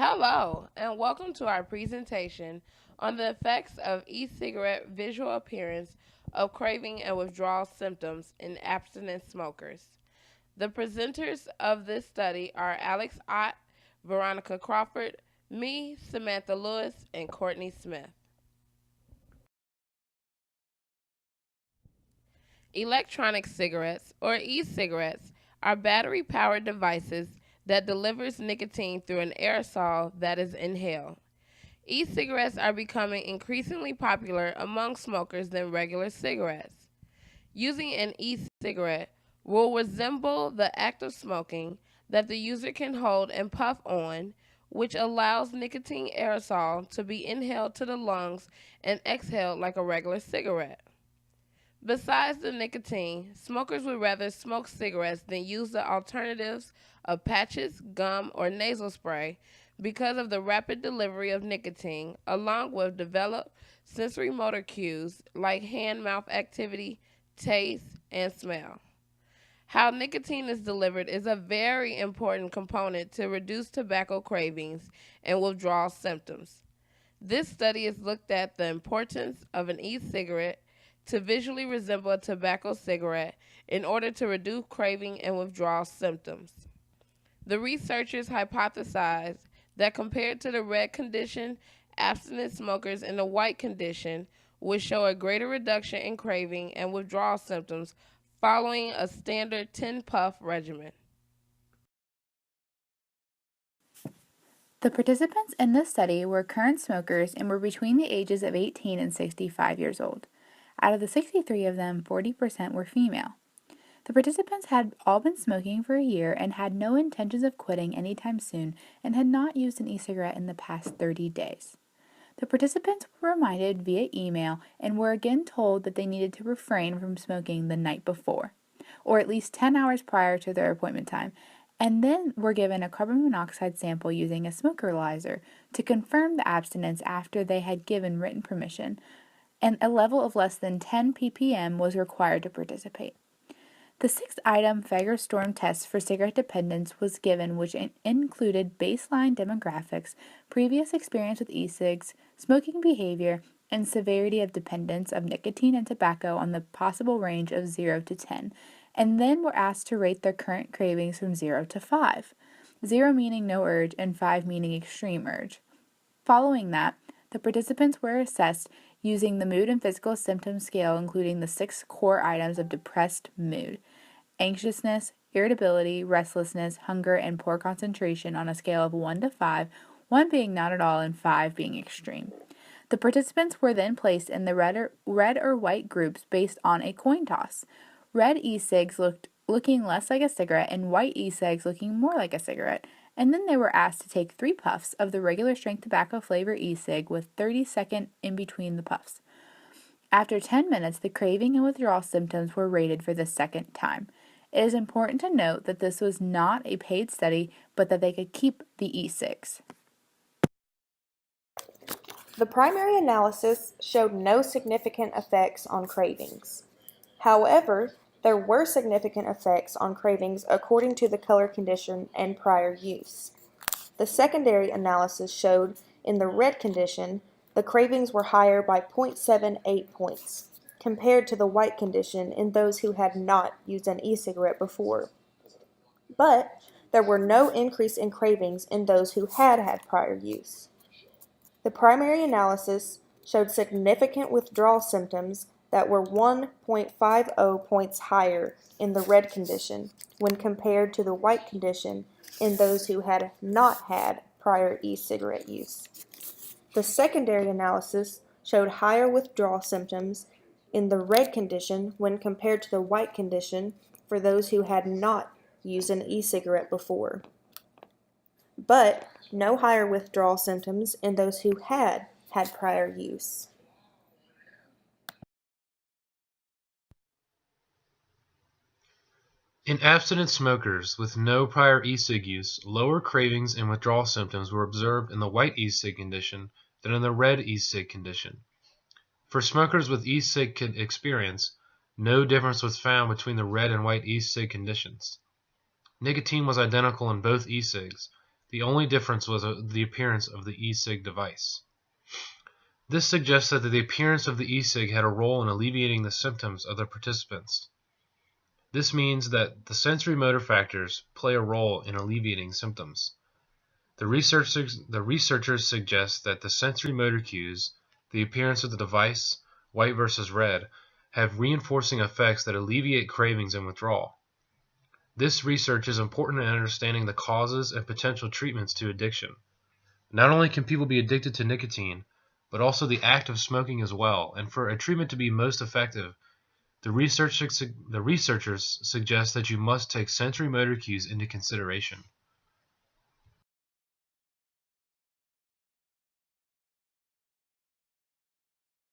Hello, and welcome to our presentation on the effects of e-cigarette visual appearance of craving and withdrawal symptoms in abstinent smokers. The presenters of this study are Alec, Veronika Crawford, me, Samantha Lewis, and Courtney Smith. Electronic cigarettes, or e-cigarettes, are battery-powered devices that delivers nicotine through an aerosol that is inhaled. E-cigarettes are becoming increasingly popular among smokers than regular cigarettes. Using an e-cigarette will resemble the act of smoking that the user can hold and puff on, which allows nicotine aerosol to be inhaled to the lungs and exhaled like a regular cigarette. Besides the nicotine, smokers would rather smoke cigarettes than use the alternatives of patches, gum, or nasal spray because of the rapid delivery of nicotine, along with developed sensory motor cues like hand-mouth activity, taste, and smell. How nicotine is delivered is a very important component to reduce tobacco cravings and withdrawal symptoms. This study has looked at the importance of an e-cigarette to visually resemble a tobacco cigarette in order to reduce craving and withdrawal symptoms. The researchers hypothesized that compared to the red condition, abstinent smokers in the white condition would show a greater reduction in craving and withdrawal symptoms following a standard 10-puff regimen. The participants in this study were current smokers and were between the ages of 18 and 65 years old. Out of the 63 of them, 40% were female. The participants had all been smoking for a year and had no intentions of quitting anytime soon and had not used an e-cigarette in the past 30 days. The participants were reminded via email and were again told that they needed to refrain from smoking the night before, or at least 10 hours prior to their appointment time, and then were given a carbon monoxide sample using a smokerlyzer to confirm the abstinence after they had given written permission, and a level of less than 10 ppm was required to participate. The 6-item Fager-Storm test for cigarette dependence was given, which included baseline demographics, previous experience with e-cigs, smoking behavior, and severity of dependence of nicotine and tobacco on the possible range of 0 to 10, and then were asked to rate their current cravings from 0 to 5, 0 meaning no urge and 5 meaning extreme urge. Following that, the participants were assessed using the mood and physical symptom scale, including the 6 core items of depressed mood: anxiousness, irritability, restlessness, hunger, and poor concentration on a scale of 1 to 5, 1 being not at all and 5 being extreme. The participants were then placed in the red or white groups based on a coin toss. Red e-cigs looking less like a cigarette and white e-cigs looking more like a cigarette, and then they were asked to take 3 puffs of the regular strength tobacco flavor e-cig with 30 seconds in between the puffs. After 10 minutes, the craving and withdrawal symptoms were rated for the second time. It is important to note that this was not a paid study, but that they could keep the e-cigs. The primary analysis showed no significant effects on cravings. However, there were significant effects on cravings according to the color condition and prior use. The secondary analysis showed in the red condition, the cravings were higher by 0.78 points, compared to the white condition in those who had not used an e-cigarette before. But there were no increase in cravings in those who had had prior use. The primary analysis showed significant withdrawal symptoms that were 1.50 points higher in the red condition when compared to the white condition in those who had not had prior e-cigarette use. The secondary analysis showed higher withdrawal symptoms in the red condition when compared to the white condition for those who had not used an e-cigarette before, but no higher withdrawal symptoms in those who had had prior use. In abstinent smokers with no prior e-cig use, lower cravings and withdrawal symptoms were observed in the white e-cig condition than in the red e-cig condition. For smokers with e-cig experience, no difference was found between the red and white e-cig conditions. Nicotine was identical in both e-cigs, The only difference was the appearance of the e-cig device. This suggests that the appearance of the e-cig had a role in alleviating the symptoms of the participants. This means that the sensory motor factors play a role in alleviating symptoms. The researchers suggest that the sensory motor cues, the appearance of the device, white versus red, have reinforcing effects that alleviate cravings and withdrawal. This research is important in understanding the causes and potential treatments to addiction. Not only can people be addicted to nicotine, but also the act of smoking as well, and for a treatment to be most effective, the researchers suggest that you must take sensory motor cues into consideration.